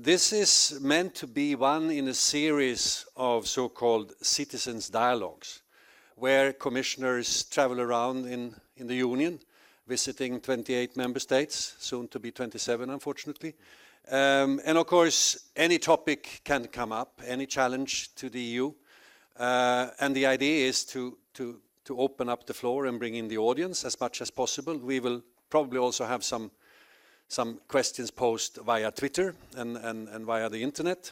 This is meant to be one in a series of so-called citizens' dialogues, where commissioners travel around in the Union, visiting 28 member states, soon to be 27, unfortunately. And of course, any topic can come up, any challenge to the EU. And the idea is to open up the floor and bring in the audience as much as possible. We will probably also have some questions posed via Twitter and via the internet.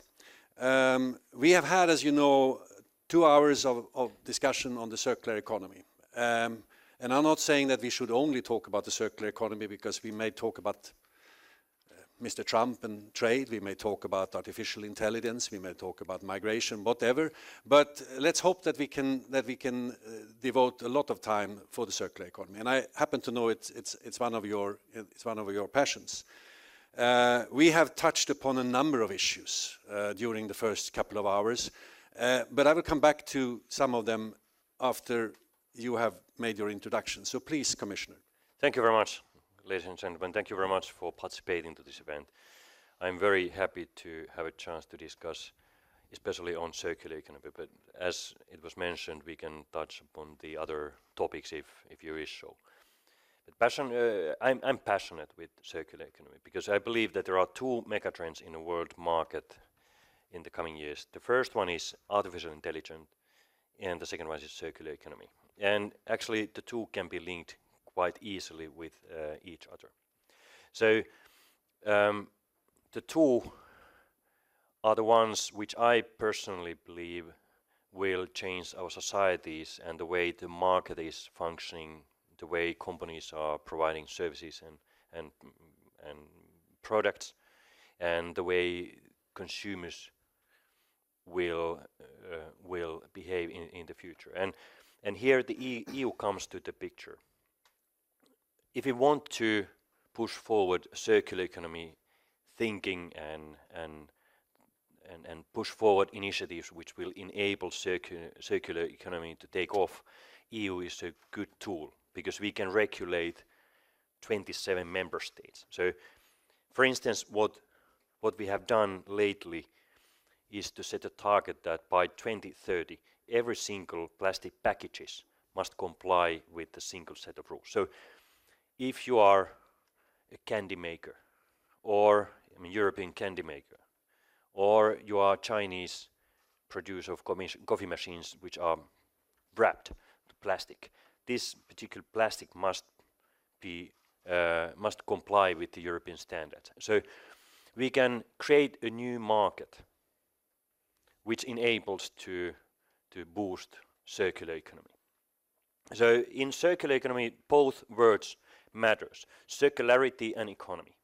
We have had, as you know, 2 hours of discussion on the circular economy. And I'm not saying that we should only talk about the circular economy, because we may talk about Mr. Trump and trade, we may talk about artificial intelligence, we may talk about migration, whatever. But let's hope that we can devote a lot of time for the circular economy. And I happen to know it's one of your passions. We have touched upon a number of issues during the first couple of hours, but I will come back to some of them after you have made your introduction. So please, Commissioner. Thank you very much. Ladies and gentlemen, thank you very much for participating to this event. I'm very happy to have a chance to discuss, especially on circular economy, but as it was mentioned, we can touch upon the other topics if you wish so. But I'm passionate with circular economy because I believe that there are 2 megatrends in the world market in the coming years. The first one is artificial intelligence, and the second one is circular economy. And actually, the 2 can be linked quite easily with each other. So the 2 are the ones which I personally believe will change our societies and the way the market is functioning, the way companies are providing services and products, and the way consumers will behave in the future. And here the EU comes to the picture. If we want to push forward circular economy thinking and push forward initiatives which will enable circular economy to take off, EU is a good tool because we can regulate 27 member states. So, for instance, what we have done lately is to set a target that by 2030, every single plastic packages must comply with the single set of rules. So, if you are a candy maker, or European candy maker, or you are a Chinese producer of coffee machines which are wrapped to plastic, this particular plastic must comply with the European standards. So we can create a new market which enables to boost circular economy. So in circular economy, both words matters, circularity and economy.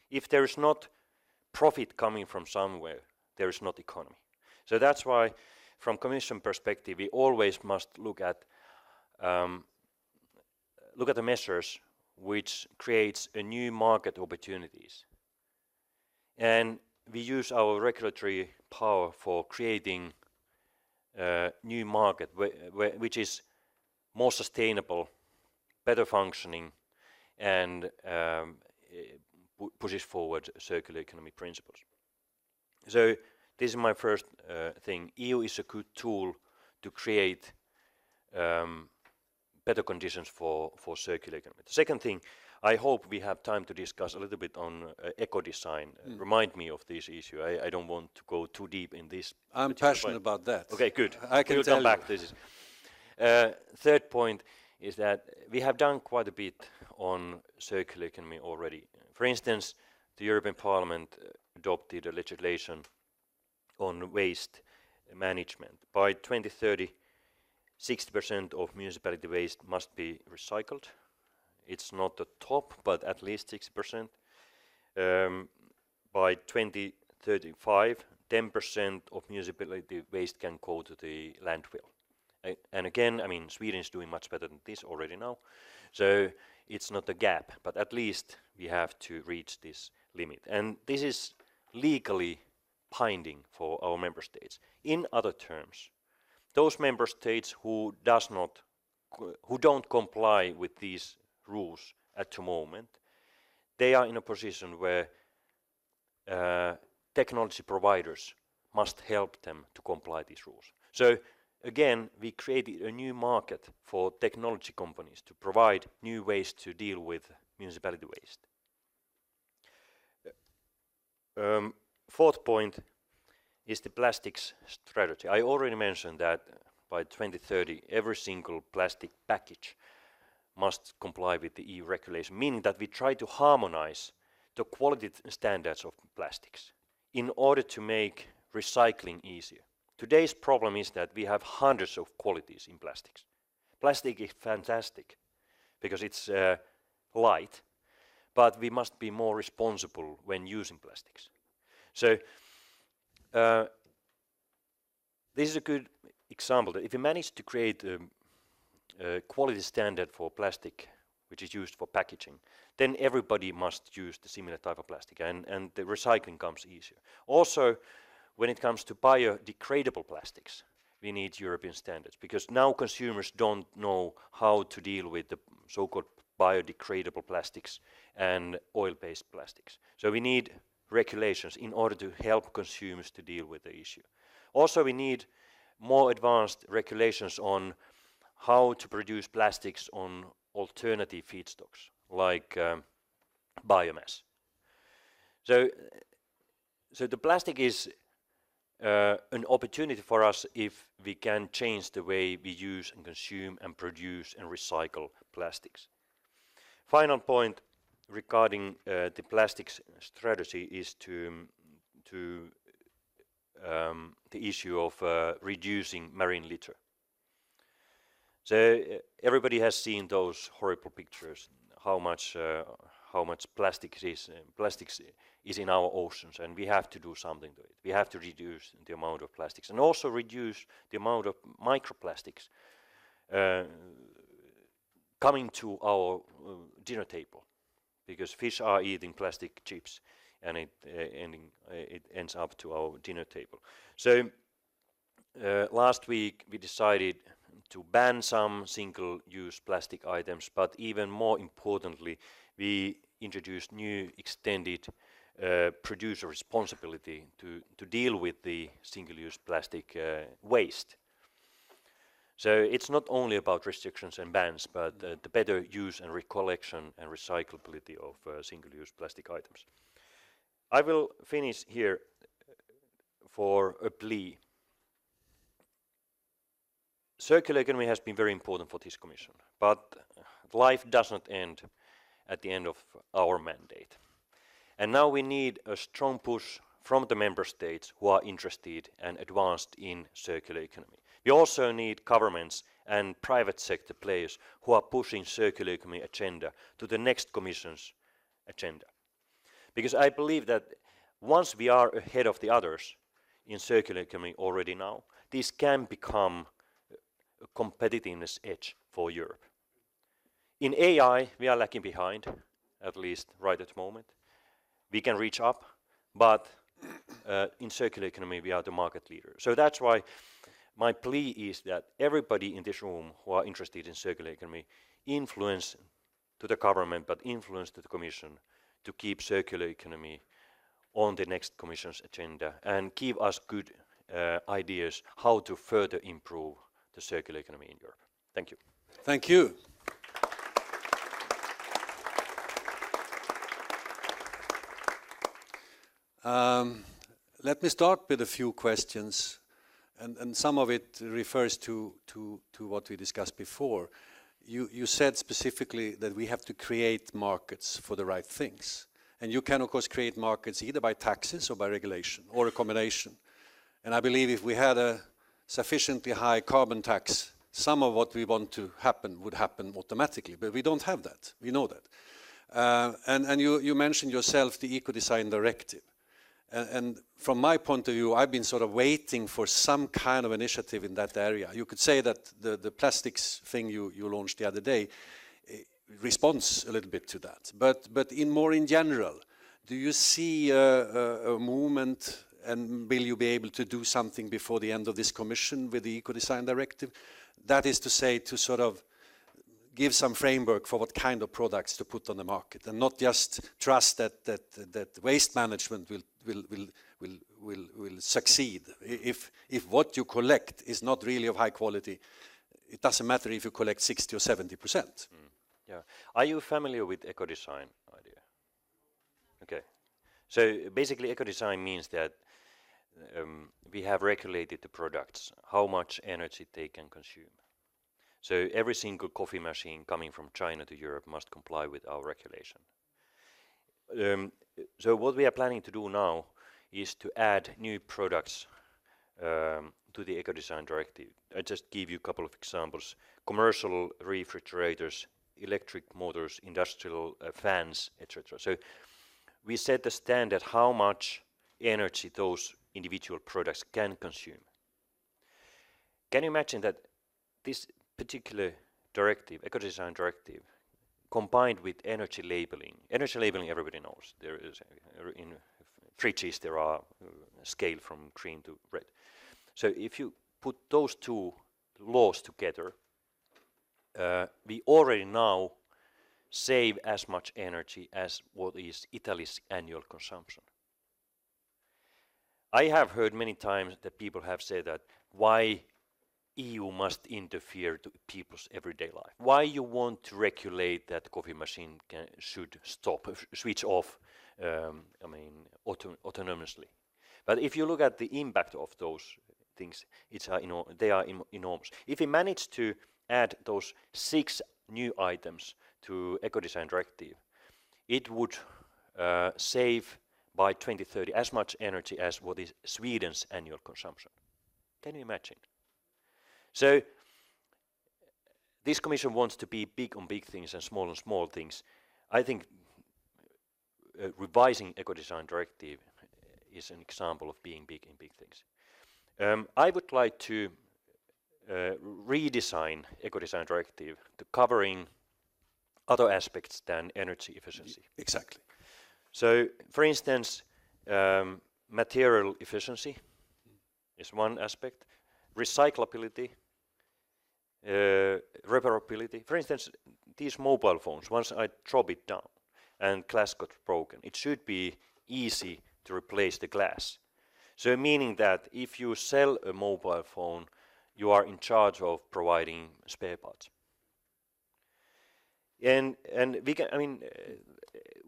If there is not profit coming from somewhere, there is not economy. So that's why, from Commission perspective, we always must look at the measures which creates a new market opportunities. And we use our regulatory power for creating a new market which is more sustainable, better functioning, and pushes forward circular economy principles. So this is my first thing. EU is a good tool to create better conditions for circular economy. The second thing, I hope we have time to discuss a little bit on eco-design. Remind me of this issue. I don't want to go too deep in this. I'm passionate about that. Okay, good. I can we'll tell come back to this. Third point is that we have done quite a bit on circular economy already. For instance, the European Parliament adopted a legislation on waste management. By 2030, 60% of municipality waste must be recycled. It's not the top, but at least 60%. By 2035, 10% of municipality waste can go to the landfill. And again, Sweden is doing much better than this already now. So it's not a gap, but at least we have to reach this limit. And this is legally binding for our member states. In other terms, those member states who don't comply with these rules at the moment, they are in a position where technology providers must help them to comply these rules. So again, we created a new market for technology companies to provide new ways to deal with municipality waste. Fourth point is the plastics strategy. I already mentioned that by 2030, every single plastic package must comply with the EU regulation, meaning that we try to harmonize the quality standards of plastics in order to make recycling easier. Today's problem is that we have hundreds of qualities in plastics. Plastic is fantastic because it's light, but we must be more responsible when using plastics. So this is a good example that if we manage to create a quality standard for plastic which is used for packaging, then everybody must use the similar type of plastic, and the recycling comes easier. Also, when it comes to biodegradable plastics, we need European standards, because now consumers don't know how to deal with the so-called biodegradable plastics and oil-based plastics. So we need regulations in order to help consumers to deal with the issue. Also, we need more advanced regulations on how to produce plastics on alternative feedstocks, like biomass. So the plastic is an opportunity for us if we can change the way we use and consume and produce and recycle plastics. Final point regarding the plastics strategy is the issue of reducing marine litter. So everybody has seen those horrible pictures, how much plastics is in our oceans, and we have to do something to it. We have to reduce the amount of plastics and also reduce the amount of microplastics coming to our dinner table, because fish are eating plastic chips and it ends up to our dinner table. So last week we decided to ban some single-use plastic items, but even more importantly, we introduced new extended producer responsibility to deal with the single-use plastic waste. So it's not only about restrictions and bans, but the better use and recollection and recyclability of single-use plastic items. I will finish here for a plea. Circular economy has been very important for this Commission, but life does not end at the end of our mandate. And now we need a strong push from the member states who are interested and advanced in circular economy. We also need governments and private sector players who are pushing circular economy agenda to the next Commission's agenda. Because I believe that once we are ahead of the others in circular economy already now, this can become a competitiveness edge for Europe. In AI, we are lagging behind, at least right at the moment. We can reach up, but in circular economy, we are the market leader. So that's why my plea is that everybody in this room who are interested in circular economy influence to the government, but influence to the Commission to keep circular economy on the next Commission's agenda and give us good ideas how to further improve the circular economy in Europe. Thank you. Thank you. Let me start with a few questions, and some of it refers to what we discussed before. You said specifically that we have to create markets for the right things. And you can, of course, create markets either by taxes or by regulation, or a combination. And I believe if we had a sufficiently high carbon tax, some of what we want to happen would happen automatically, but we don't have that. We know that. And you mentioned yourself the Eco-Design Directive. And from my point of view, I've been sort of waiting for some kind of initiative in that area. You could say that the plastics thing you launched the other day responds a little bit to that. But more in general, do you see a movement, and will you be able to do something before the end of this Commission with the Eco-Design Directive? That is to say, to sort of give some framework for what kind of products to put on the market, and not just trust that waste management will will succeed. If what you collect is not really of high quality, it doesn't matter if you collect 60 or 70%. Yeah. Are you familiar with eco-design idea? Okay. So basically eco-design means that we have regulated the products, how much energy they can consume. So every single coffee machine coming from China to Europe must comply with our regulation. So what we are planning to do now is to add new products to the Eco-Design Directive. I just give you a couple of examples. Commercial refrigerators, electric motors, industrial fans, etc. So we set the standard how much energy those individual products can consume. Can you imagine that this particular directive, Eco-Design Directive, combined with energy labeling everybody knows. There is in fridges there are scale from green to red. So if you put those two laws together, we already now save as much energy as what is Italy's annual consumption. I have heard many times that people have said that why EU must interfere to people's everyday life. Why you want to regulate that coffee machine should switch off, autonomously. But if you look at the impact of those things, they are enormous. If we manage to add those 6 new items to Eco-Design Directive, it would save by 2030 as much energy as what is Sweden's annual consumption. Can you imagine? So this Commission wants to be big on big things and small things. I think revising Eco-Design Directive is an example of being big in big things. I would like to redesign Eco-Design Directive to covering other aspects than energy efficiency. Exactly. So, for instance, material efficiency is one aspect. Recyclability, repairability. For instance, these mobile phones, once I drop it down and glass got broken, it should be easy to replace the glass. So meaning that if you sell a mobile phone, you are in charge of providing spare parts. And we can,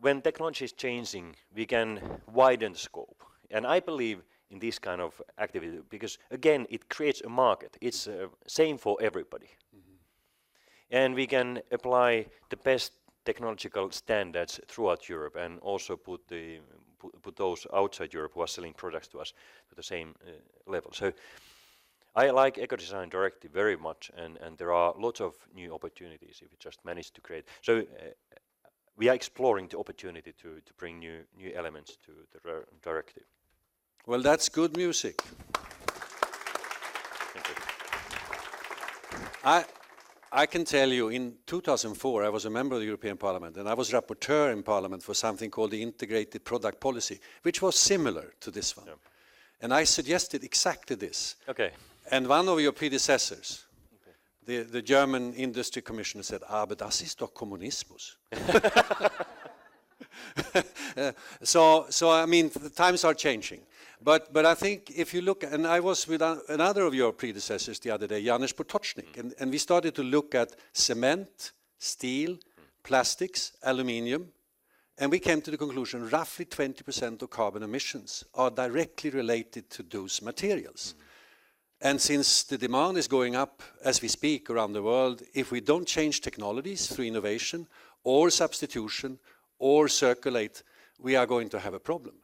when technology is changing, we can widen the scope. And I believe in this kind of activity because, again, it creates a market. It's same for everybody. Mm-hmm. And we can apply the best technological standards throughout Europe and also put those outside Europe who are selling products to us to the same level. So I like Eco-Design Directive very much, and there are lots of new opportunities if we just manage to create. So we are exploring the opportunity to bring new elements to the directive. Well, that's good music. Thank you. I can tell you, in 2004, I was a member of the European Parliament, and I was rapporteur in Parliament for something called the Integrated Product Policy, which was similar to this one. Yeah. And I suggested exactly this. Okay. And one of your predecessors, the German industry commissioner, said, but das ist doch Kommunismus. So I mean, the times are changing. But I think if you look, and I was with another of your predecessors the other day, Janusz Potocznik, and we started to look at cement, steel, plastics, aluminium, and we came to the conclusion roughly 20% of carbon emissions are directly related to those materials. And since the demand is going up as we speak around the world, if we don't change technologies through innovation or substitution or circulate, we are going to have a problem.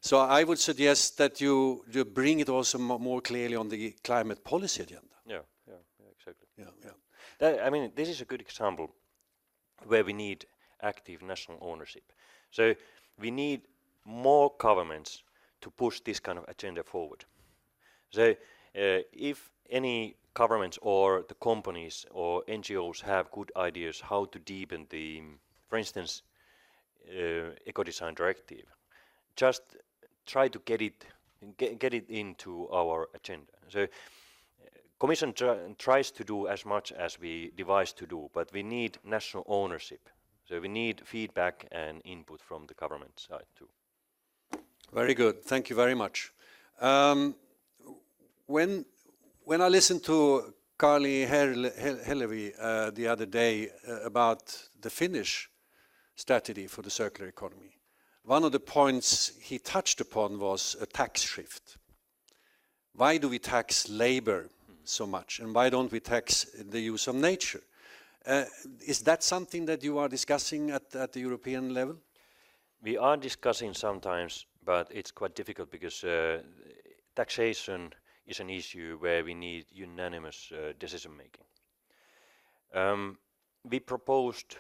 So I would suggest that you bring it also more clearly on the climate policy agenda. Yeah, exactly. Yeah. I mean, this is a good example where we need active national ownership. So we need more governments to push this kind of agenda forward. So if any governments or the companies or NGOs have good ideas how to deepen the, for instance, Eco-Design Directive, just try to get it into our agenda. So Commission tries to do as much as we devise to do, but we need national ownership. So we need feedback and input from the government side too. Very good. Thank you very much. When I listened to Carly Hellevi the other day about the Finnish strategy for the circular economy, one of the points he touched upon was a tax shift. Why do we tax labor so much, and why don't we tax the use of nature? Is that something that you are discussing at the European level? We are discussing sometimes, but it's quite difficult because taxation is an issue where we need unanimous decision making. We proposed,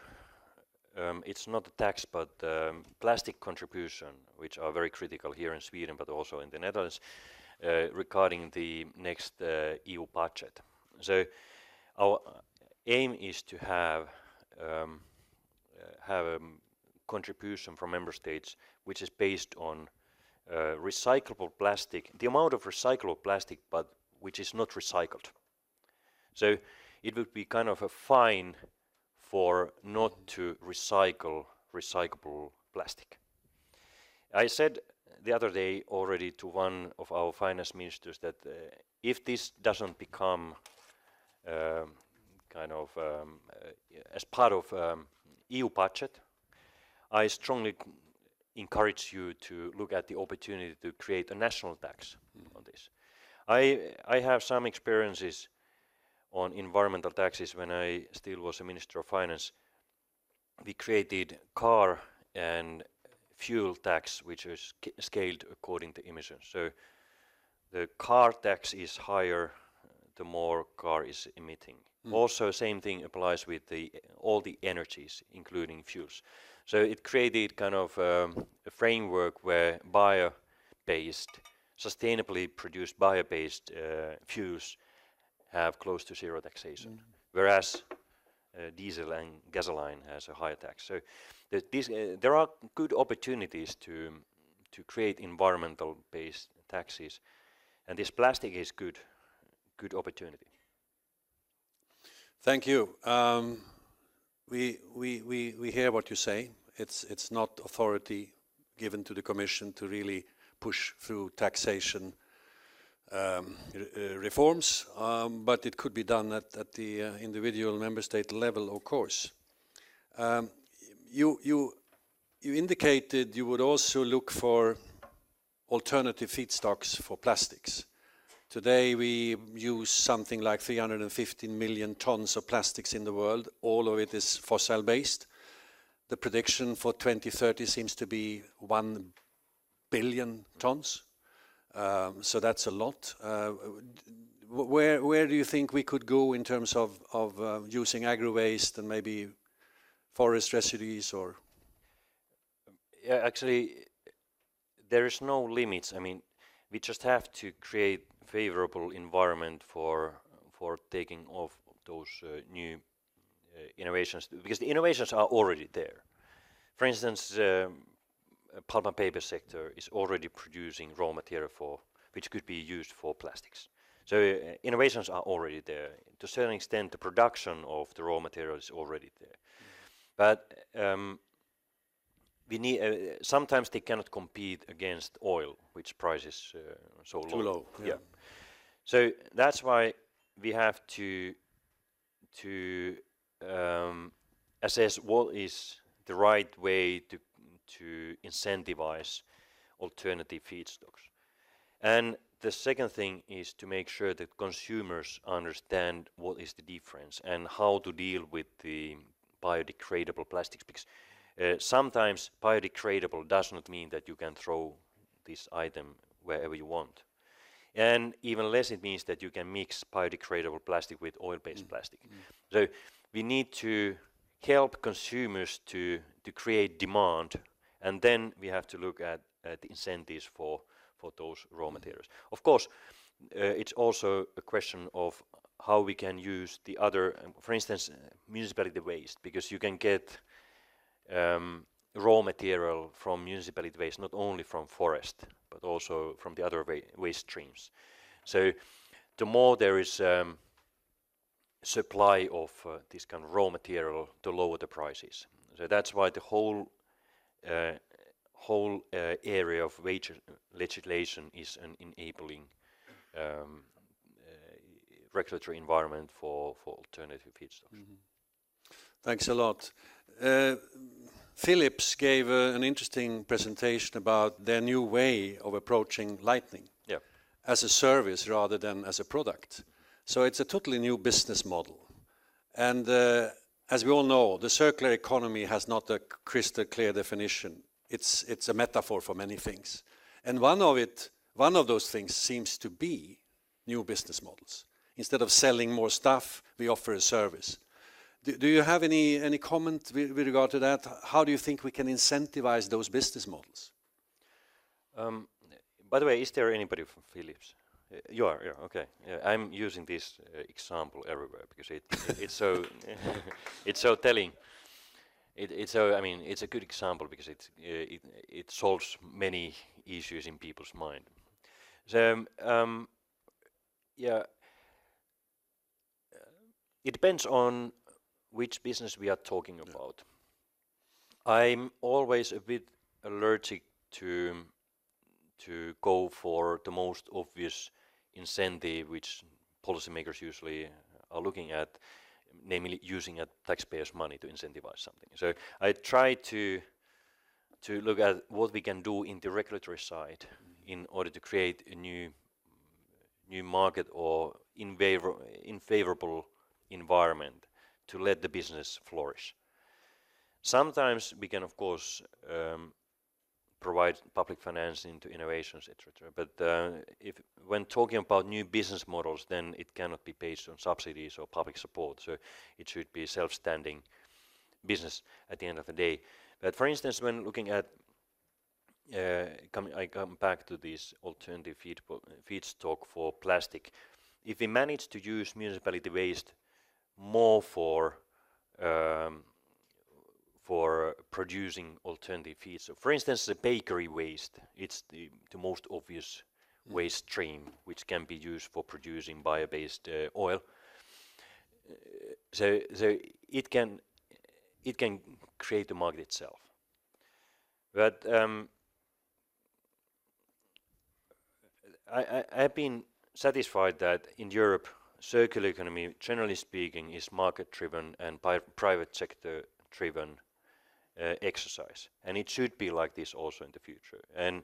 it's not a tax, but plastic contribution, which are very critical here in Sweden, but also in the Netherlands, regarding the next EU budget. So our aim is to have a contribution from member states which is based on recyclable plastic, the amount of recyclable plastic, but which is not recycled. So it would be kind of a fine for not to recycle recyclable plastic. I said the other day already to one of our finance ministers that if this doesn't become as part of EU budget, I strongly encourage you to look at the opportunity to create a national tax on this. I have some experiences on environmental taxes when I still was a Minister of Finance. We created car and fuel tax, which is scaled according to emissions. So the car tax is higher the more car is emitting. Also, same thing applies with all the energies, including fuels. So it created kind of a framework where sustainably produced bio-based fuels have close to zero taxation, whereas diesel and gasoline has a higher tax. So there are good opportunities to create environmental-based taxes, and this plastic is good opportunity. Thank you. We hear what you say. It's not authority given to the Commission to really push through taxation reforms, but it could be done at the individual member state level, of course. You indicated you would also look for alternative feedstocks for plastics. Today we use something like 315 million tons of plastics in the world. All of it is fossil-based. The prediction for 2030 seems to be 1 billion tons. So that's a lot. Where do you think we could go in terms of using agro-waste and maybe forest residues? Or yeah, actually, there is no limits. I mean, we just have to create favorable environment for taking off those new innovations, because the innovations are already there. For instance, pulp and paper sector is already producing raw material which could be used for plastics. So innovations are already there. To a certain extent, the production of the raw material is already there. But we need sometimes they cannot compete against oil, which price is so low. Too low. Yeah. So that's why we have to assess what is the right way to incentivize alternative feedstocks. And the second thing is to make sure that consumers understand what is the difference and how to deal with the biodegradable plastics, because sometimes biodegradable does not mean that you can throw this item wherever you want. And even less, it means that you can mix biodegradable plastic with oil-based plastic. So we need to help consumers to create demand, and then we have to look at the incentives for those raw materials. Of course, it's also a question of how we can use the other, for instance, municipality waste, because you can get raw material from municipality waste, not only from forest, but also from the other waste streams. So the more there is supply of this kind of raw material, the lower the prices. So that's why the whole area of wage legislation is an enabling regulatory environment for alternative feedstocks. Thanks a lot. Philips gave an interesting presentation about their new way of approaching lighting as a service rather than as a product. So it's a totally new business model. And as we all know, the circular economy has not a crystal clear definition. It's a metaphor for many things. And one of those things seems to be new business models. Instead of selling more stuff, we offer a service. Do you have any comment with regard to that? How do you think we can incentivize those business models? By the way, is there anybody from Philips? You are, yeah, okay. Yeah, I'm using this example everywhere because it's so it's so telling. It's so, I mean, it's a good example because it solves many issues in people's mind. So yeah, it depends on which business we are talking about. I'm always a bit allergic to go for the most obvious incentive which policymakers usually are looking at, namely using taxpayers' money to incentivize something. So I try to look at what we can do in the regulatory side in order to create a new market or in favorable environment to let the business flourish. Sometimes we can, of course, provide public financing to innovations, etc. But when talking about new business models, then it cannot be based on subsidies or public support. So it should be self-standing business at the end of the day. But for instance, when looking at I come back to this alternative feedstock for plastic. If we manage to use municipality waste more for producing alternative feeds. So for instance, the bakery waste, it's the most obvious waste stream which can be used for producing bio-based oil. So it can create the market itself. But I've been satisfied that in Europe, circular economy, generally speaking, is market-driven and private sector-driven exercise, and it should be like this also in the future. And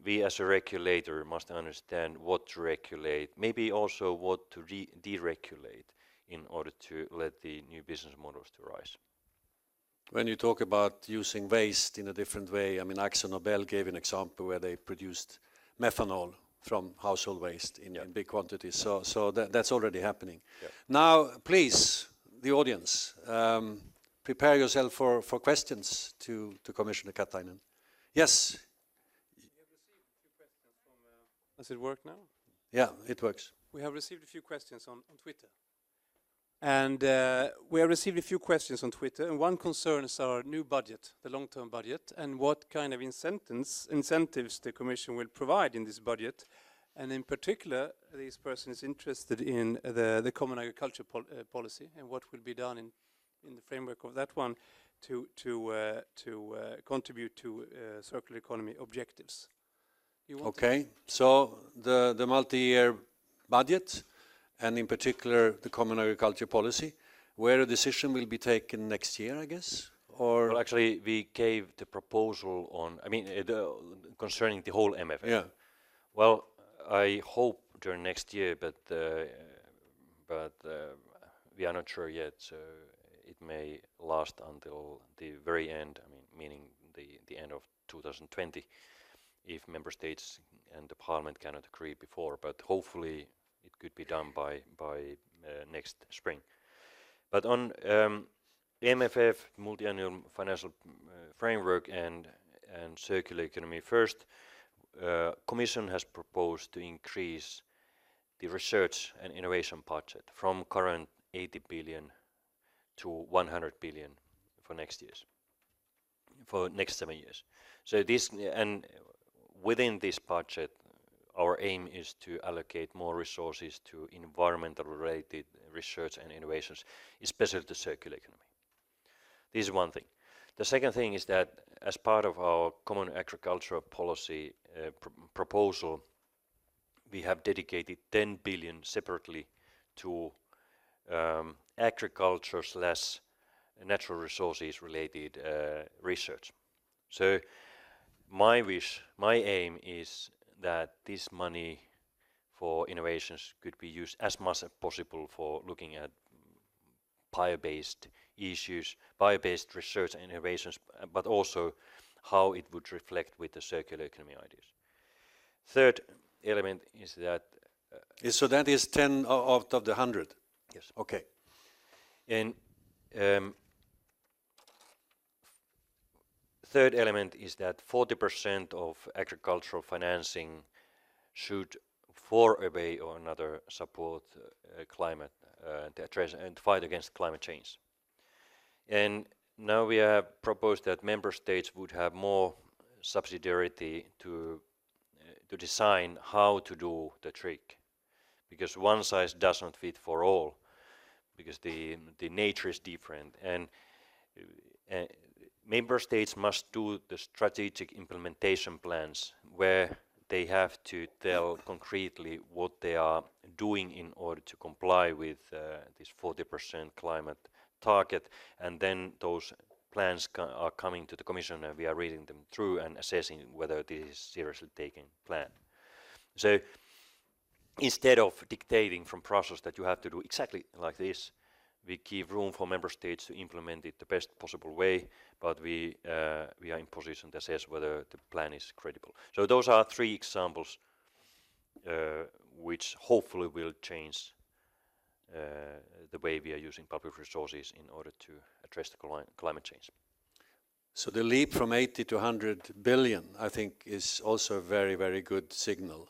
we as a regulator must understand what to regulate, maybe also what to deregulate in order to let the new business models to rise. When you talk about using waste in a different way, I mean, AkzoNobel gave an example where they produced methanol from household waste in big quantities. So that's already happening. Yeah. Now, please, the audience, prepare yourself for questions to Commissioner Katainen. Yes? We have received a few questions from... does it work now? Yeah, it works. We have received a few questions on Twitter. And we have received a few questions on Twitter, and one concerns our new budget, the long-term budget, and what kind of incentives the Commission will provide in this budget. And in particular, this person is interested in the common agriculture policy and what will be done in the framework of that one to contribute to circular economy objectives. Okay, so the multi-year budget, and in particular the common agriculture policy, where a decision will be taken next year, I guess? Or well, actually, we gave the proposal on, I mean, concerning the whole MFF. Yeah. Well, I hope during next year, but we are not sure yet. So it may last until the very end. I mean, meaning the end of 2020, if member states and the parliament cannot agree before. But hopefully, it could be done by next spring. But on MFF, multi-annual financial framework, and circular economy, first, Commission has proposed to increase the research and innovation budget from current 80 billion to 100 billion for next 7 years. So this, and within this budget, our aim is to allocate more resources to environmental related research and innovations, especially the circular economy. This is one thing. The second thing is that as part of our common agricultural policy proposal, we have dedicated 10 billion separately to agriculture / natural resources related research. So my wish, my aim is that this money for innovations could be used as much as possible for looking at bio-based issues, bio-based research and innovations, but also how it would reflect with the circular economy ideas. Third element is that... so that is 10 out of the 100? Yes. Okay. And third element is that 40% of agricultural financing should, for a way or another, support climate to address and fight against climate change. And now we have proposed that member states would have more subsidiarity to design how to do the trick, because one size does not fit for all, because the nature is different, and member states must do the strategic implementation plans where they have to tell concretely what they are doing in order to comply with this 40% climate target, and then those plans are coming to the Commission and we are reading them through and assessing whether this is seriously taken plan. So instead of dictating from Brussels that you have to do exactly like this, we give room for member states to implement it the best possible way, but we are in position to assess whether the plan is credible. So those are 3 examples which hopefully will change the way we are using public resources in order to address the climate change. So the leap from 80 to 100 billion, I think, is also a very, very good signal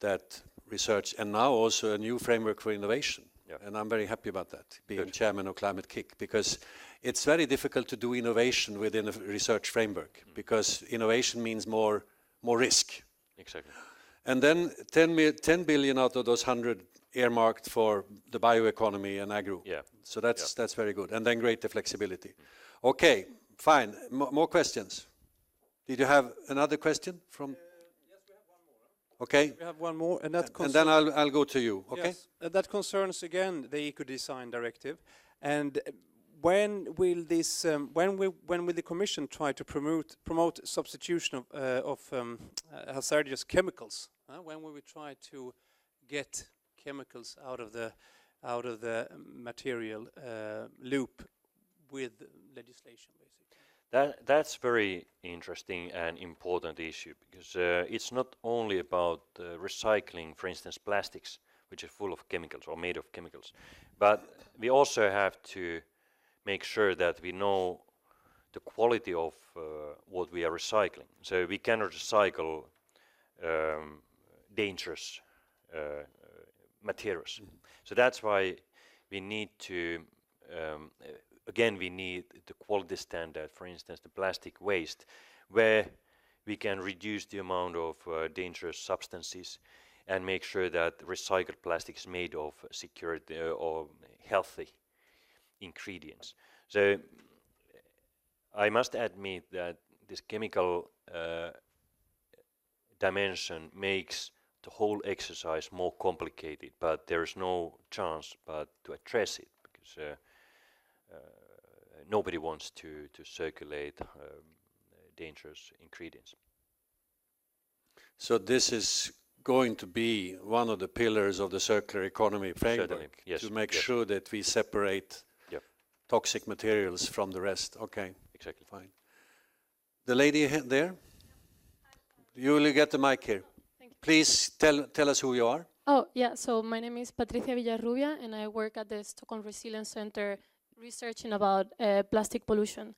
that research, and now also a new framework for innovation. Yeah. And I'm very happy about that, being Good. chairman of Climate Kick, because it's very difficult to do innovation within a research framework, because innovation means more risk. Exactly. And then 10 billion out of those 100 earmarked for the bioeconomy and agro. Yeah. So that's very good. And then greater flexibility. Okay, fine. More questions? Did you have another question from? Yes, we have one more. Okay. We have one more, and that And then I'll go to you. Okay. Yes, that concerns again the eco-design directive. And when will this? When will the Commission try to promote substitution of hazardous chemicals? When will we try to get chemicals out of the material loop with legislation, basically? That's very interesting and important issue, because it's not only about recycling, for instance, plastics, which is full of chemicals or made of chemicals, but we also have to make sure that we know the quality of what we are recycling. So we cannot recycle dangerous materials. Mm-hmm. So that's why we need to again, we need the quality standard, for instance, the plastic waste, where we can reduce the amount of dangerous substances and make sure that recycled plastic is made of secure or healthy ingredients. So I must admit that this chemical dimension makes the whole exercise more complicated, but there is no chance but to address it, because nobody wants to circulate dangerous ingredients. So this is going to be one of the pillars of the circular economy framework, yes, to make yes. sure that we separate Yep. toxic materials from the rest. Okay, Exactly. fine. The lady there, you will get the mic here. Thank you. Please tell us who you are. Oh, yeah, so my name is Patricia Villarrubia, and I work at the Stockholm Resilience Center researching about plastic pollution.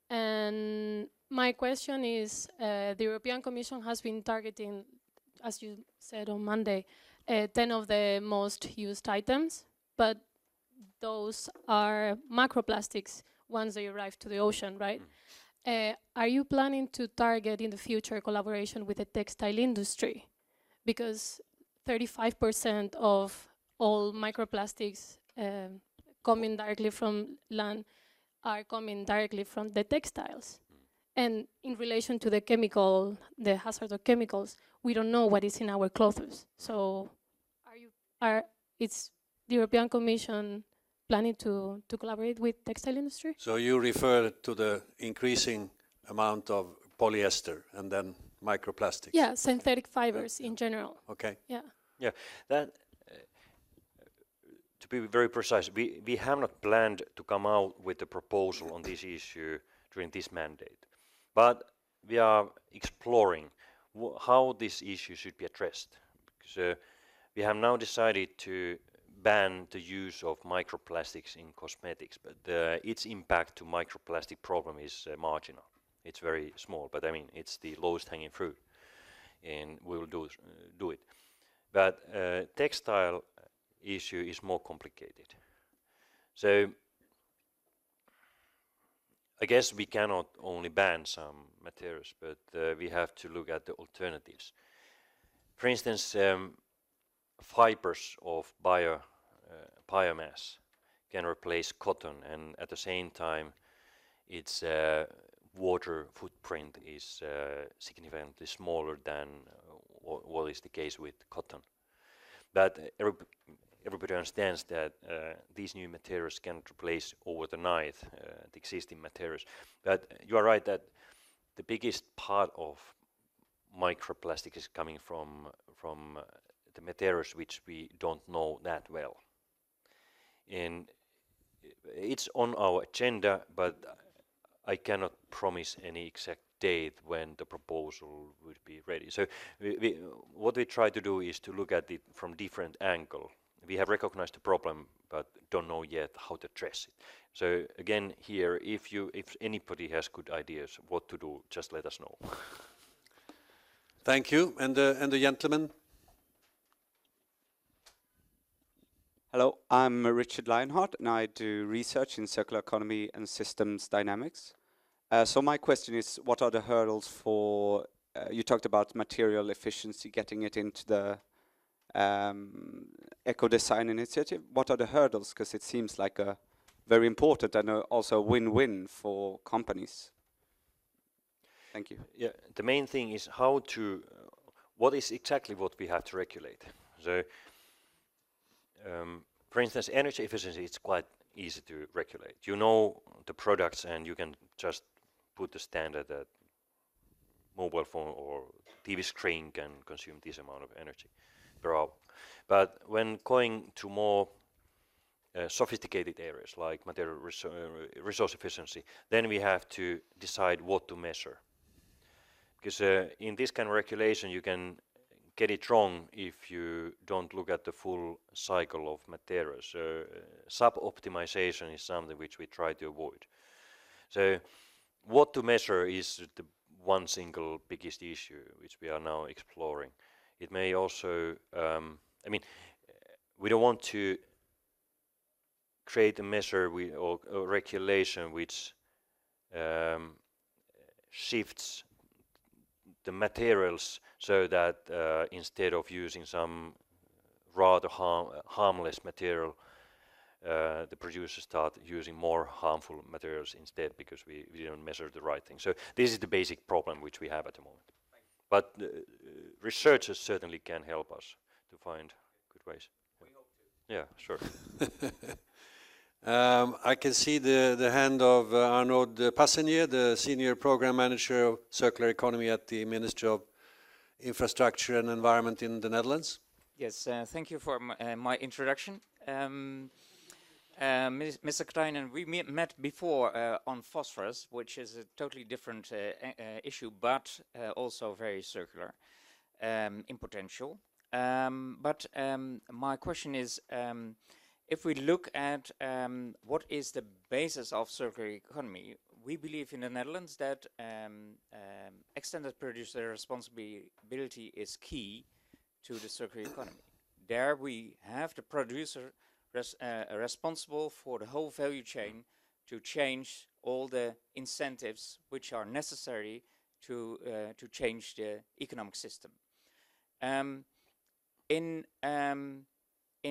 And my question is, the European Commission has been targeting, as you said on Monday, 10 of the most used items, but those are macroplastics once they arrive to the ocean, right? Are you planning to target in the future collaboration with the textile industry? Because 35% of all microplastics coming directly from land are coming directly from the textiles. And in relation to the the hazard of chemicals, we don't know what is in our clothes. So is the European Commission planning to collaborate with textile industry? So you refer to the increasing amount of polyester and then microplastics? Yeah, synthetic fibers in general. Okay. Yeah. Yeah, that to be very precise, we have not planned to come out with a proposal on this issue during this mandate, but we are exploring how this issue should be addressed. Because we have now decided to ban the use of microplastics in cosmetics, but its impact to microplastic problem is marginal. It's very small, but I mean it's the lowest hanging fruit, and we will do it. But textile issue is more complicated. So I guess we cannot only ban some materials, but we have to look at the alternatives. For instance, fibers of biomass can replace cotton, and at the same time its water footprint is significantly smaller than what is the case with cotton. But everybody understands that these new materials can replace over the night the existing materials. But you are right that the biggest part of microplastic is coming from the materials which we don't know that well. And it's on our agenda, but I cannot promise any exact date when the proposal would be ready. So what we try to do is to look at it from different angle. We have recognized the problem, but don't know yet how to address it. So again, here, if anybody has good ideas what to do, just let us know. Thank you. And the gentleman? Hello, I'm Richard Lionheart, and I do research in circular economy and systems dynamics. So my question is, what are the hurdles for, you talked about material efficiency, getting it into the eco-design initiative. What are the hurdles? Because it seems like a very important and also a win-win for companies. Thank you. Yeah, the main thing is how to, what is exactly what we have to regulate. So, for instance, energy efficiency, it's quite easy to regulate. You know the products and you can just put the standard that mobile phone or TV screen can consume this amount of energy per hour. But when going to more sophisticated areas like material resource efficiency, then we have to decide what to measure. Because in this kind of regulation you can get it wrong if you don't look at the full cycle of materials. Sub-optimization is something which we try to avoid. So what to measure is the one single biggest issue which we are now exploring. It may also, I mean, we don't want to create a measure or regulation which shifts the materials so that instead of using some rather harmless material, the producers start using more harmful materials instead because we don't measure the right thing. So this is the basic problem which we have at the moment. But researchers certainly can help us to find good ways. Yeah, sure. I can see the hand of Arnaud Passenier, the Senior Program Manager of Circular Economy at the Ministry of Infrastructure and Environment in the Netherlands. Yes, thank you for my introduction. Mr. Katainen, we met before on phosphorus, which is a totally different issue, but also very circular in potential. But my question is, if we look at what is the basis of circular economy, we believe in the Netherlands that extended producer responsibility is key to the circular economy. There we have the producer responsible for the whole value chain to change all the incentives which are necessary to change the economic system. In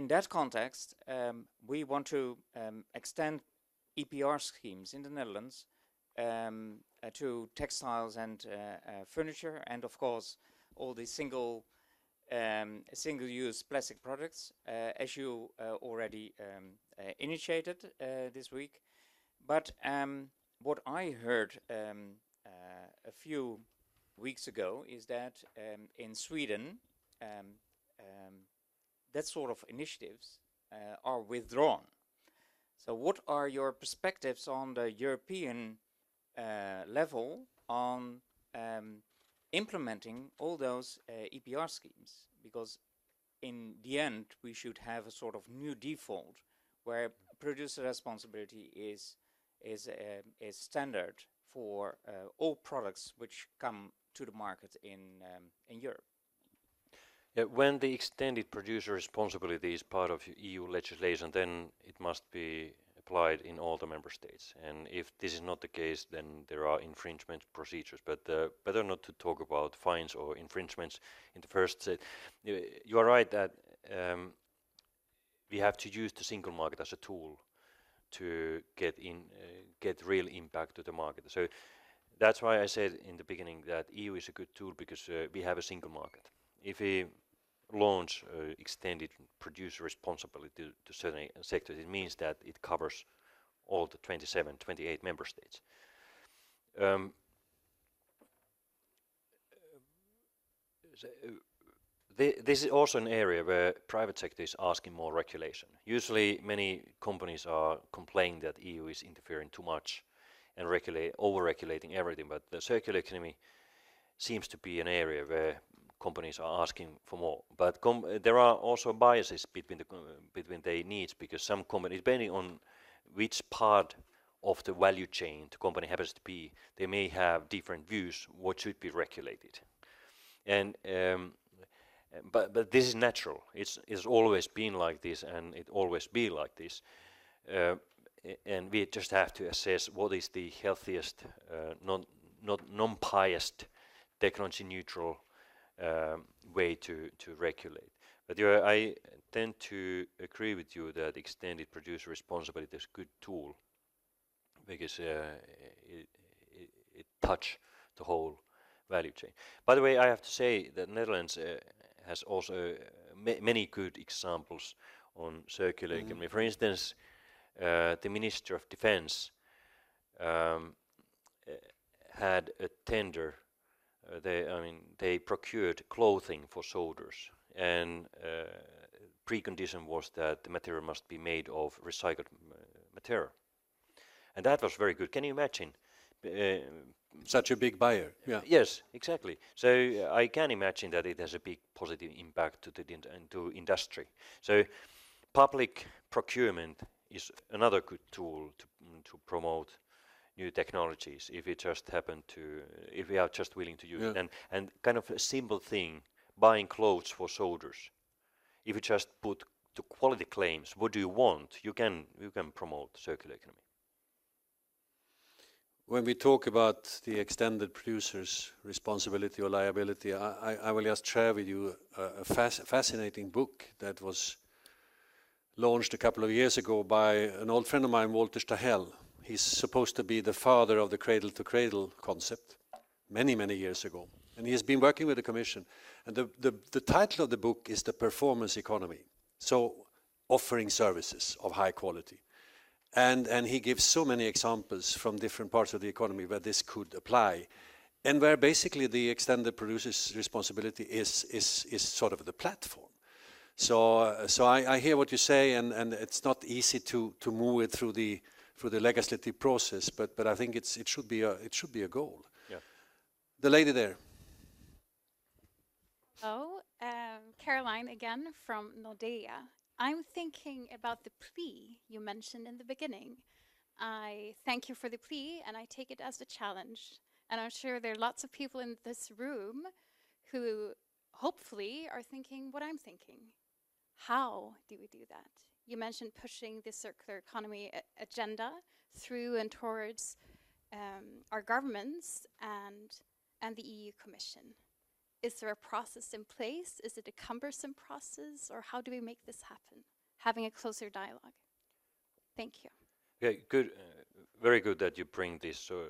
that context, we want to extend EPR schemes in the Netherlands to textiles and furniture, and of course all the single-use plastic products, as you already initiated this week. But what I heard a few weeks ago is that in Sweden that sort of initiatives are withdrawn. So what are your perspectives on the European level on implementing all those EPR schemes? Because in the end we should have a sort of new default where producer responsibility is standard for all products which come to the market in Europe. Yeah, when the extended producer responsibility is part of EU legislation, then it must be applied in all the member states. And if this is not the case, then there are infringement procedures. But better not to talk about fines or infringements in the first state. You are right that we have to use the single market as a tool to get real impact to the market. So that's why I said in the beginning that EU is a good tool, because we have a single market. If we launch extended producer responsibility to certain sectors, it means that it covers all the 27, 28 member states. This is also an area where private sector is asking more regulation. Usually many companies are complaining that EU is interfering too much and over-regulating everything, but the circular economy seems to be an area where companies are asking for more. But there are also biases between their needs, because some companies, depending on which part of the value chain the company happens to be, they may have different views what should be regulated. And but this is natural. It's always been like this, and it always be like this. And we just have to assess what is the healthiest, non-biased, technology-neutral way to regulate. But I tend to agree with you that extended producer responsibility is a good tool, because it touches the whole value chain. By the way, I have to say that Netherlands has also many good examples on circular economy. For instance, the Minister of Defense had a tender. They procured clothing for soldiers, and precondition was that the material must be made of recycled material, and that was very good. Can you imagine? Such a big buyer. Yeah. Yes, exactly. So I can imagine that it has a big positive impact to industry. So public procurement is another good tool to promote new technologies, if we are just willing to use it. And kind of a simple thing, buying clothes for soldiers. If you just put the quality claims, what do you want? You can promote circular economy. When we talk about the extended producer's responsibility or liability, I will just share with you a fascinating book that was launched a couple of years ago by an old friend of mine, Walter Stahel. He's supposed to be the father of the cradle-to-cradle concept many, many years ago. And he has been working with the Commission. And the title of the book is The Performance Economy. So offering services of high quality. And he gives so many examples from different parts of the economy where this could apply, and where basically the extended producer's responsibility is sort of the platform. So I hear what you say, and it's not easy to move it through the legislative process, but I think it should be a goal. Yeah. The lady there. Hello, Caroline again from Nordea. I'm thinking about the plea you mentioned in the beginning. I thank you for the plea, and I take it as a challenge. And I'm sure there are lots of people in this room who hopefully are thinking what I'm thinking. How do we do that? You mentioned pushing the circular economy agenda through and towards our governments and the EU Commission. Is there a process in place? Is it a cumbersome process? Or how do we make this happen? Having a closer dialogue. Thank you. Okay, good. Very good that you bring this to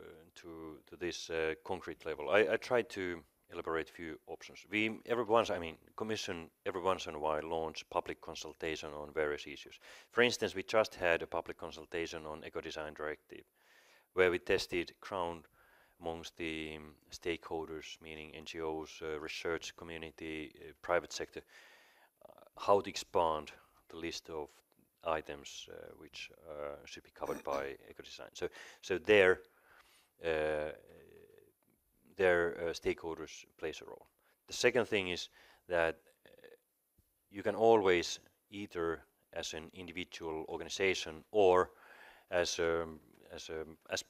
this concrete level. I tried to elaborate a few options. Commission every once in a while launch public consultation on various issues. For instance, we just had a public consultation on Eco-Design Directive, where we tested ground amongst the stakeholders, meaning NGOs, research community, private sector, how to expand the list of items which should be covered by eco-design. So their stakeholders plays a role. The second thing is that you can always, either as an individual organization or as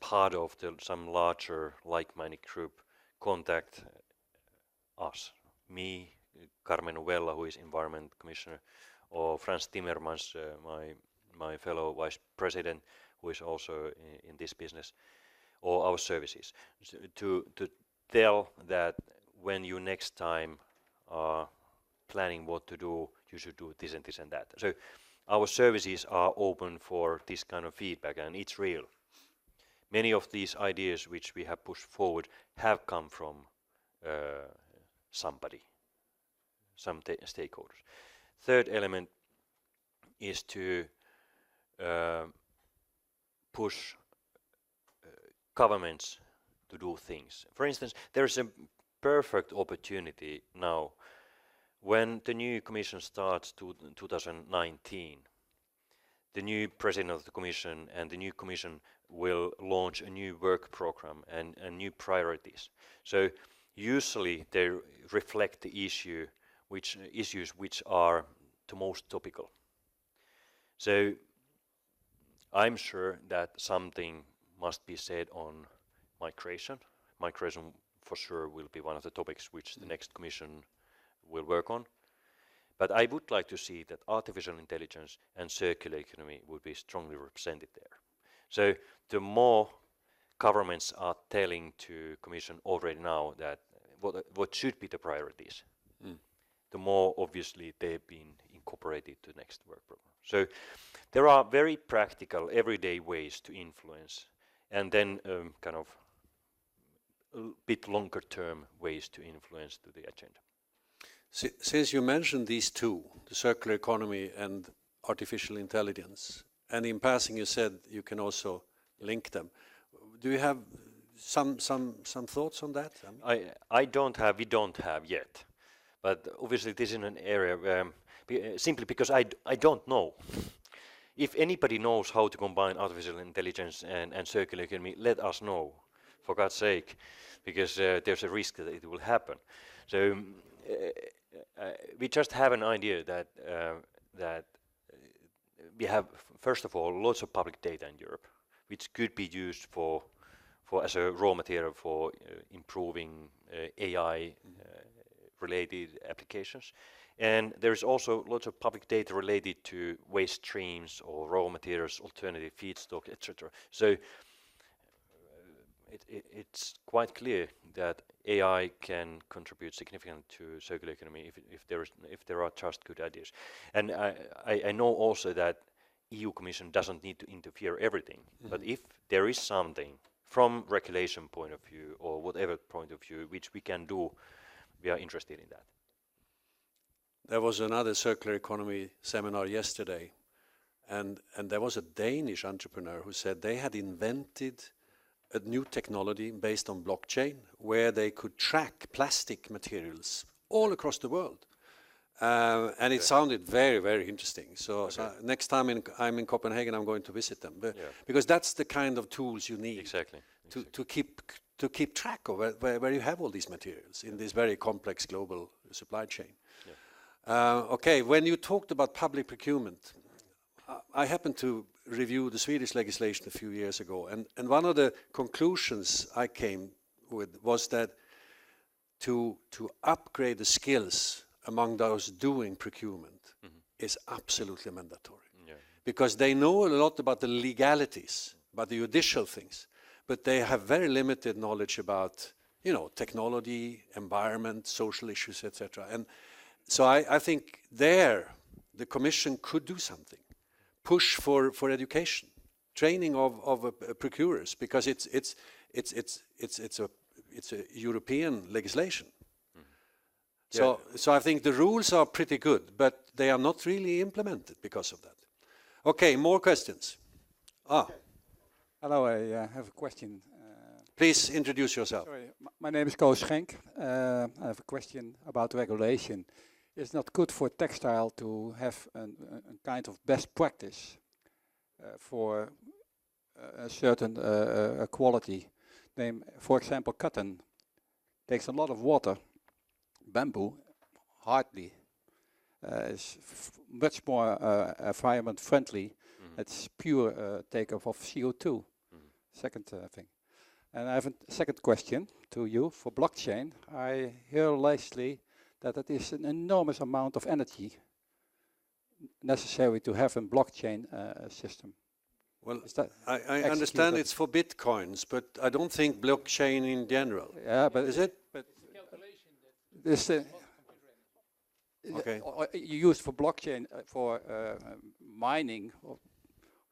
part of some larger like-minded group, contact us, me, Carmen Uvella, who is Environment Commissioner, or Frans Timmermans, my fellow Vice President, who is also in this business, or our services, to tell that when you next time are planning what to do, you should do this and this and that. So our services are open for this kind of feedback, and it's real. Many of these ideas which we have pushed forward have come from somebody, some stakeholders. Third element is to push governments to do things. For instance, there's a perfect opportunity now when the new Commission starts to 2019. The new President of the Commission and the new Commission will launch a new work program and new priorities. So usually they reflect the issues which are the most topical. So I'm sure that something must be said on migration. Migration for sure will be one of the topics which the next Commission will work on. But I would like to see that artificial intelligence and circular economy would be strongly represented there. So the more governments are telling to Commission already now that what should be the priorities, the more obviously they've been incorporated to the next work program. So there are very practical, everyday ways to influence, and then kind of a bit longer term ways to influence to the agenda. Since you mentioned these two, the circular economy and artificial intelligence, and in passing you said you can also link them. Do you have some thoughts on that? We don't have yet, but obviously this is an area where, simply because I don't know. If anybody knows how to combine artificial intelligence and circular economy, let us know, for God's sake, because there's a risk that it will happen. So we just have an idea that we have, first of all, lots of public data in Europe, which could be used for as a raw material for improving AI related applications. And there's also lots of public data related to waste streams or raw materials, alternative feedstock, etc. So it's quite clear that AI can contribute significantly to circular economy if there are just good ideas. And I know also that EU Commission doesn't need to interfere everything, but if there is something from regulation point of view or whatever point of view which we can do, we are interested in that. There was another circular economy seminar yesterday, and there was a Danish entrepreneur who said they had invented a new technology based on blockchain where they could track plastic materials all across the world. And it sounded very, very interesting. So next time I'm in Copenhagen, I'm going to visit them. Because that's the kind of tools you need to keep track of where you have all these materials in this very complex global supply chain. Okay, when you talked about public procurement, I happened to review the Swedish legislation a few years ago, and one of the conclusions I came with was that to upgrade the skills among those doing procurement is absolutely mandatory. Because they know a lot about the legalities, about the judicial things, but they have very limited knowledge about, technology, environment, social issues, etc. And so I think there the Commission could do something. Push for education training of procurers, because it's a European legislation. So I think the rules are pretty good, but they are not really implemented because of that. Okay, more questions. Hello, I have a question. Please introduce yourself. Sorry, my name is Koos Schenk. I have a question about regulation. It's not good for textile to have a kind of best practice for a certain quality. For example, cotton takes a lot of water. Bamboo hardly is much more environment friendly. It's pure takeoff of CO2. Second thing. And I have a second question to you for blockchain. I hear lately that it is an enormous amount of energy necessary to have a blockchain system. Well, I understand it's for bitcoins, but I don't think blockchain in general. Yeah, but is it? But this okay. You use for blockchain for mining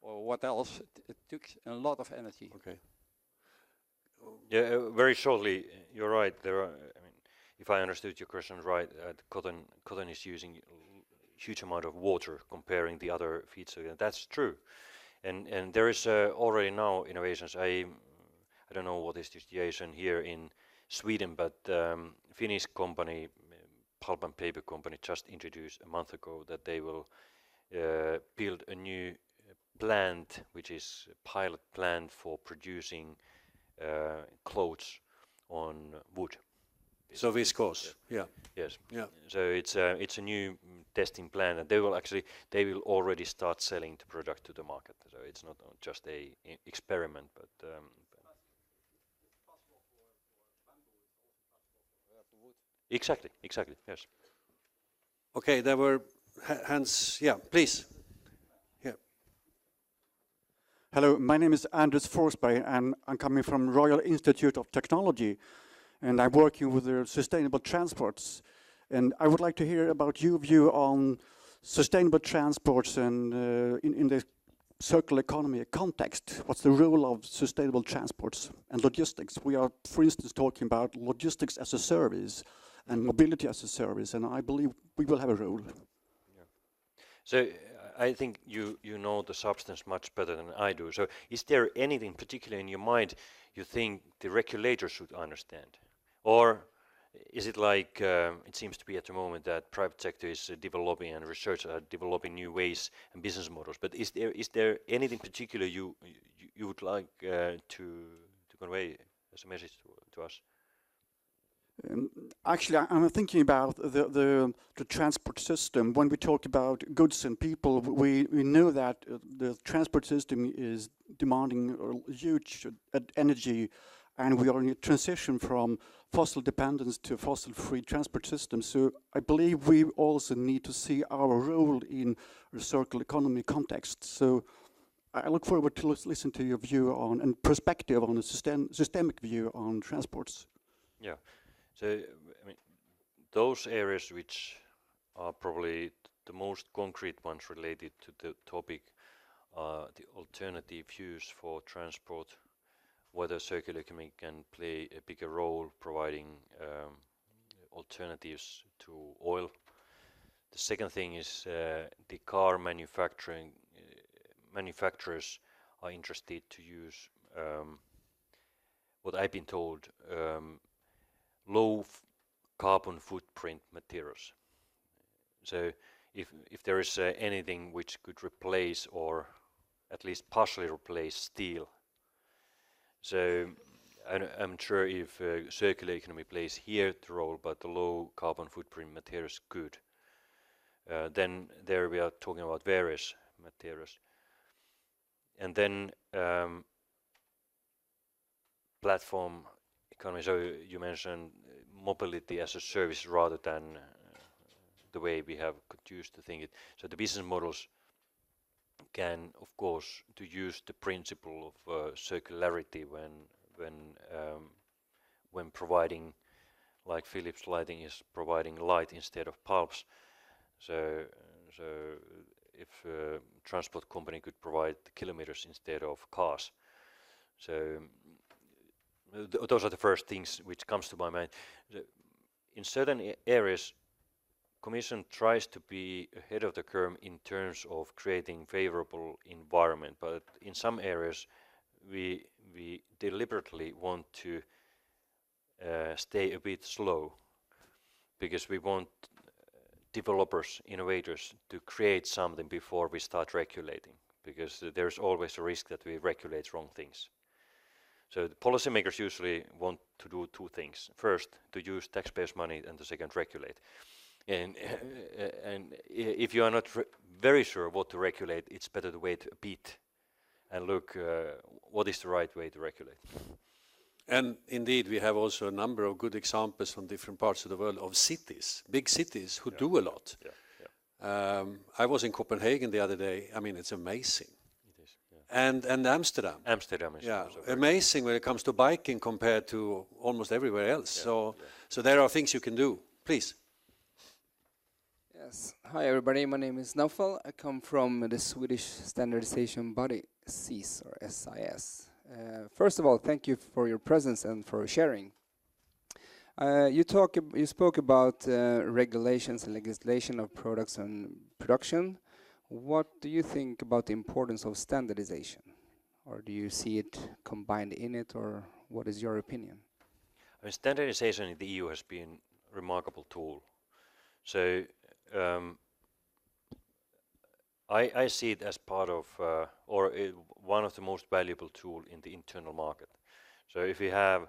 or what else? It took a lot of energy. Okay. Yeah, very shortly, you're right. There are, I mean, if I understood your question right, cotton is using a huge amount of water comparing the other feedstock. That's true, and there is already now innovations. I don't know what is the situation here in Sweden, but Finnish company, pulp and paper company, just introduced a month ago that they will build a new plant, which is a pilot plant for producing clothes on wood. So viscose, yeah. Yes. Yeah. So it's a new testing plan, and they will already start selling the product to the market. So it's not just a experiment, but exactly, yes. Okay, there were hands. Yeah, please. Hello, my name is Anders Forsberg, and I'm coming from Royal Institute of Technology, and I'm working with the sustainable transports. And I would like to hear about your view on sustainable transports and in the circular economy context. What's the role of sustainable transports and logistics? We are, for instance, talking about logistics as a service and mobility as a service, and I believe we will have a role. Yeah. So I think you know the substance much better than I do. So is there anything particular in your mind you think the regulator should understand? Or is it like it seems to be at the moment that private sector is developing and research are developing new ways and business models? But is there anything particular you would like to convey as a message to us? Actually, I'm thinking about the transport system. When we talk about goods and people, we know that the transport system is demanding huge energy, and we are in a transition from fossil dependence to fossil-free transport system. So I believe we also need to see our role in a circular economy context. So I look forward to listen to your view on and perspective on a systemic view on transports. Yeah. So, I mean, those areas which are probably the most concrete ones related to the topic are the alternative views for transport, whether circular economy can play a bigger role providing alternatives to oil. The second thing is the car manufacturers are interested to use what I've been told, low carbon footprint materials. So if there is anything which could replace or at least partially replace steel, so I'm sure if circular economy plays here the role, but the low carbon footprint materials could. Then there we are talking about various materials. And then platform economy. So you mentioned mobility as a service rather than the way we have used to think it. So the business models can, of course, to use the principle of circularity when providing, like Philips Lighting is providing light instead of bulbs. So transport company could provide kilometers instead of cars. So those are the first things which comes to my mind. In certain areas, Commission tries to be ahead of the curve in terms of creating favorable environment, but in some areas we deliberately want to stay a bit slow, because we want developers, innovators to create something before we start regulating, because there's always a risk that we regulate wrong things. So the policymakers usually want to do two things. First, to use taxpayers' money, and the second, regulate. And if you are not very sure what to regulate, it's better to wait a bit and look what is the right way to regulate. And indeed, we have also a number of good examples from different parts of the world of cities, big cities, who do a lot. I was in Copenhagen the other day. I mean, it's amazing. It is, yeah. And Amsterdam. Amsterdam is also amazing when it comes to biking compared to almost everywhere else. So there are things you can do. Please. Yes. Hi everybody, my name is Naufal. I come from the Swedish standardization body, SIS or SIS. First of all, thank you for your presence and for sharing. You spoke about regulations and legislation of products and production. What do you think about the importance of standardization? Or do you see it combined in it, or what is your opinion? I mean, standardization in the EU has been a remarkable tool. So I see it as part of, one of the most valuable tool in the internal market. So if we have,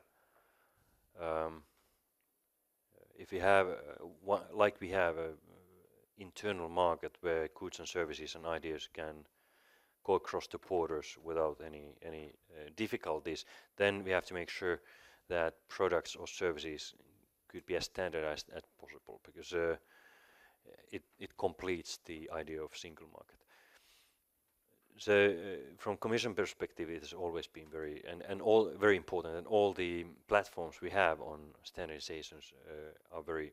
like we have a internal market where goods and services and ideas can go across the borders without any difficulties, then we have to make sure that products or services could be as standardized as possible, because it completes the idea of single market. So from Commission perspective, it has always been very important, and all the platforms we have on standardizations are very,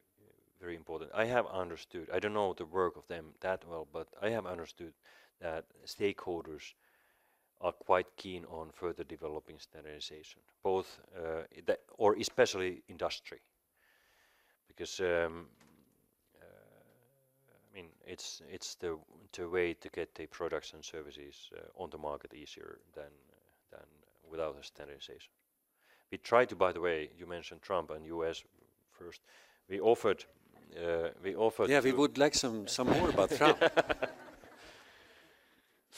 very important. I have understood, I don't know the work of them that well, but I have understood that stakeholders are quite keen on further developing standardization, both or especially industry, because I mean, it's the way to get the products and services on the market easier than without a standardization. We tried to, by the way, you mentioned Trump and US first. We offered. Yeah, we would like some more about Trump.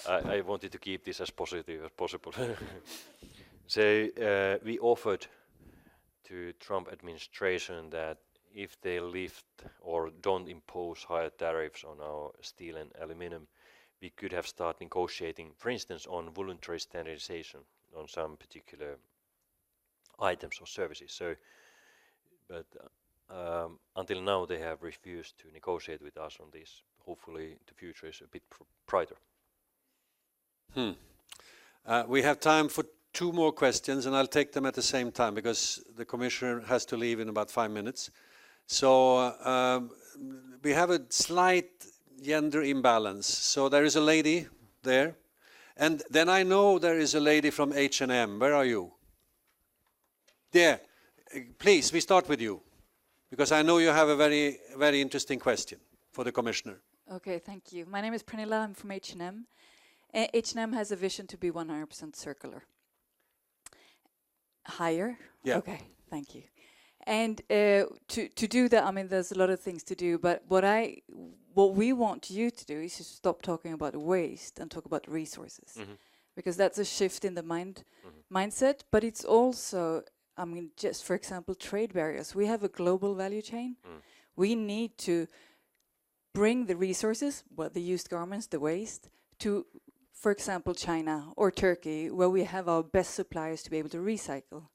I wanted to keep this as positive as possible. So we offered to Trump administration that if they lift or don't impose higher tariffs on our steel and aluminum, we could have started negotiating, for instance, on voluntary standardization on some particular items or services. So, but until now they have refused to negotiate with us on this. Hopefully the future is a bit brighter. We have time for 2 more questions, and I'll take them at the same time because the Commissioner has to leave in about 5 minutes. So we have a slight gender imbalance. So there is a lady there, and then I know there is a lady from H&M. Where are you? There. Please, we start with you, because I know you have a very, very interesting question for the Commissioner. Okay, thank you. My name is Pernilla. I'm from H&M. H&M has a vision to be 100% circular. Higher? Yeah. Okay, thank you. And to do that, I mean, there's a lot of things to do, but what we want you to do is to stop talking about waste and talk about resources. Mm-hmm. Because that's a shift in the mindset, but it's also, I mean, just for example, trade barriers. We have a global value chain. We need to bring the resources, the used garments, the waste, to, for example, China or Turkey, where we have our best suppliers to be able to recycle.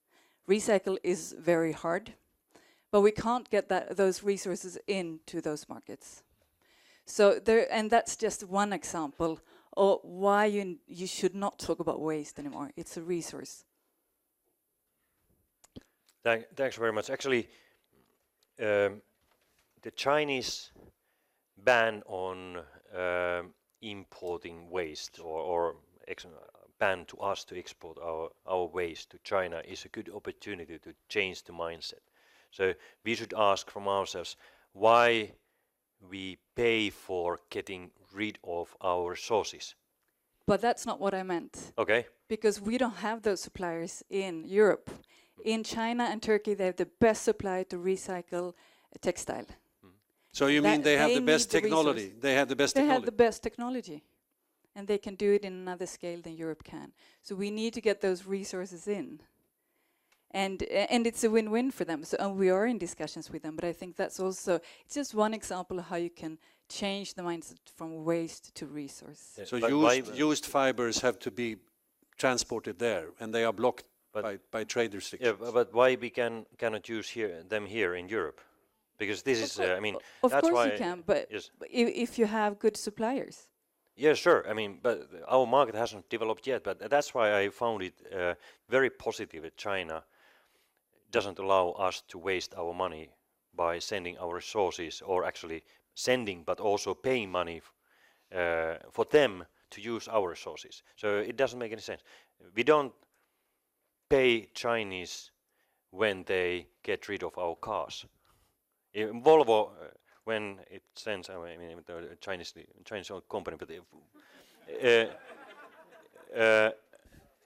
Recycle is very hard, but we can't get those resources into those markets. So and that's just one example of why you should not talk about waste anymore. It's a resource. Thanks very much. Actually, the Chinese ban on importing waste or ban to us to export our waste to China is a good opportunity to change the mindset. So we should ask from ourselves why we pay for getting rid of our resources. But that's not what I meant. Okay. Because we don't have those suppliers in Europe. In China and Turkey, they have the best supply to recycle textile. So you mean they have the best technology? They have the best technology? They have the best technology. And they can do it in another scale than Europe can. So we need to get those resources in. And it's a win-win for them. So we are in discussions with them. But I think that's also, it's just one example of how you can change the mindset from waste to resource. So used fibers have to be transported there, and they are blocked by trade restrictions. Yeah, but why we cannot use them here in Europe? Because this is, I mean, of that's course why you can, but yes. if you have good suppliers. Yeah, sure. I mean, but our market hasn't developed yet. But that's why I found it very positive that China doesn't allow us to waste our money by sending our resources, or actually sending, but also paying money for them to use our resources. So it doesn't make any sense. We don't pay Chinese when they get rid of our cars. Volvo, when it sends, I mean, the Chinese company, but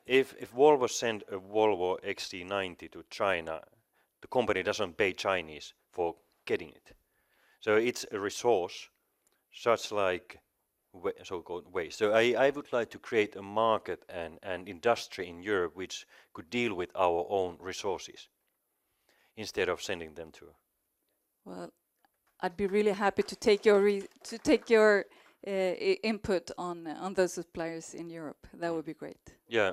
if Volvo send a Volvo XC90 to China, the company doesn't pay Chinese for getting it. So it's a resource, such like so-called waste. So I would like to create a market and industry in Europe which could deal with our own resources instead of sending them to. Well, I'd be really happy to take your input on those suppliers in Europe. That would be great. Yeah.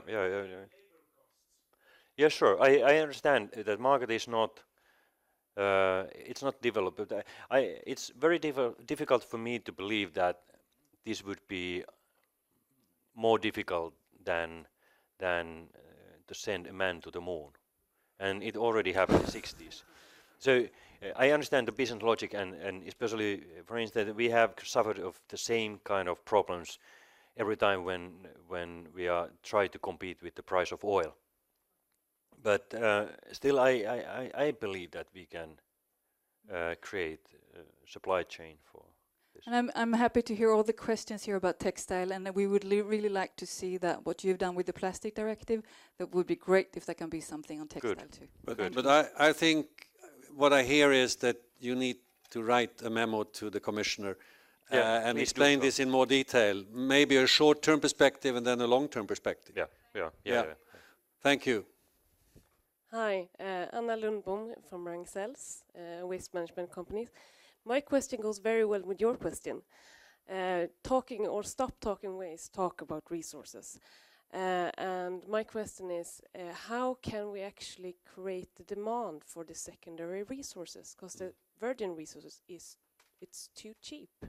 Yeah, sure. I understand that market is not. It's not developed. But it's very difficult for me to believe that this would be more difficult than to send a man to the moon, and it already happened in the 60s. So I understand the business logic, and especially, for instance, we have suffered of the same kind of problems every time when we are trying to compete with the price of oil. But still, I believe that we can create a supply chain for this. And I'm happy to hear all the questions here about textile, and we would really like to see that what you've done with the plastic directive. That would be great if there can be something on textile too. But I think what I hear is that you need to write a memo to the commissioner and explain this in more detail. Maybe a short-term perspective and then a long-term perspective. Yeah. Thank you. Hi, Anna Lundbom from Ragn-Sells, waste management companies. My question goes very well with your question. Talking or stop talking waste, talk about resources. And my question is, how can we actually create the demand for the secondary resources? Because the virgin resources it's too cheap.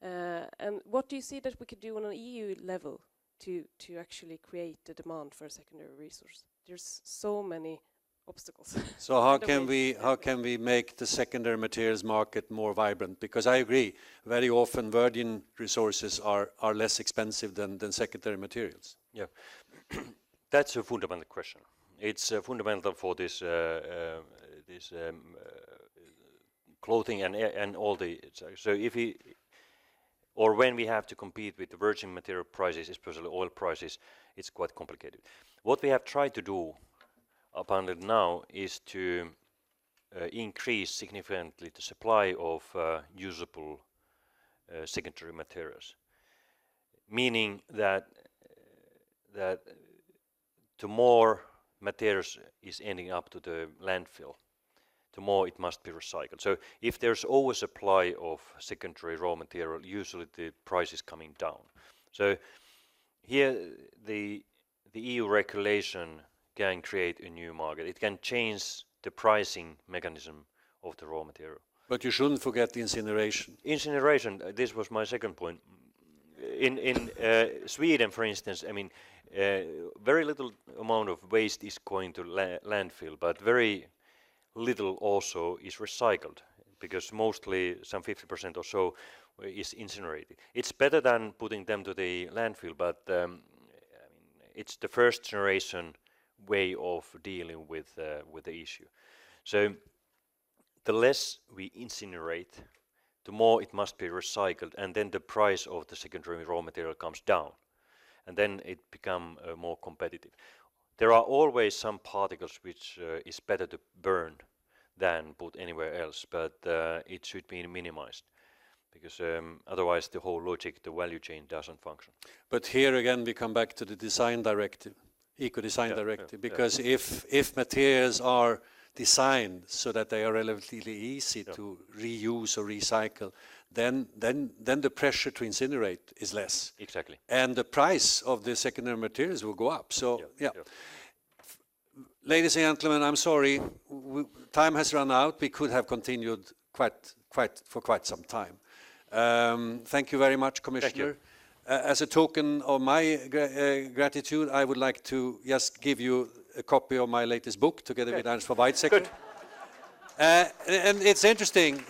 And what do you see that we could do on an EU level to actually create the demand for a secondary resource? There's so many obstacles. So how can we make the secondary materials market more vibrant? Because I agree, very often virgin resources are less expensive than secondary materials. Yeah, that's a fundamental question. It's fundamental for this clothing and all the. So if we or when we have to compete with the virgin material prices, especially oil prices, it's quite complicated. What we have tried to do up until now is to increase significantly the supply of usable secondary materials, meaning that the more materials is ending up to the landfill, the more it must be recycled. So if there's oversupply of secondary raw material, usually the price is coming down. So here the EU regulation can create a new market. It can change the pricing mechanism of the raw material. But you shouldn't forget the incineration. Incineration, this was my second point. In Sweden, for instance, I mean, very little amount of waste is going to landfill, but very little also is recycled, because mostly some 50% or so is incinerated. It's better than putting them to the landfill, but I mean, it's the first generation way of dealing with the issue. So the less we incinerate, the more it must be recycled, and then the price of the secondary raw material comes down, and then it becomes more competitive. There are always some particles which is better to burn than put anywhere else, but it should be minimized, because otherwise the whole logic, the value chain doesn't function. But here again we come back to the design directive, eco-design directive, because if materials are designed so that they are relatively easy to reuse or recycle, then the pressure to incinerate is less. Exactly. And the price of the secondary materials will go up. So ladies and gentlemen, I'm sorry, time has run out. We could have continued for quite some time. Thank you very much, Commissioner. As a token of my gratitude, I would like to just give you a copy of my latest book together with Ernst von Weizsäcker. And it's interesting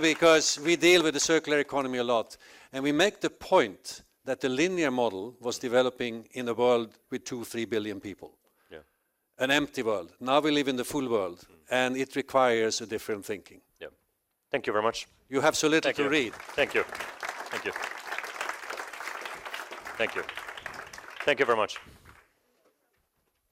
because we deal with the circular economy a lot, and we make the point that the linear model was developing in a world with 2-3 billion people. An empty world. Now we live in the full world, and it requires a different thinking. Thank you very much. You have so little to read. Thank you. Thank you. Thank you. Thank you very much.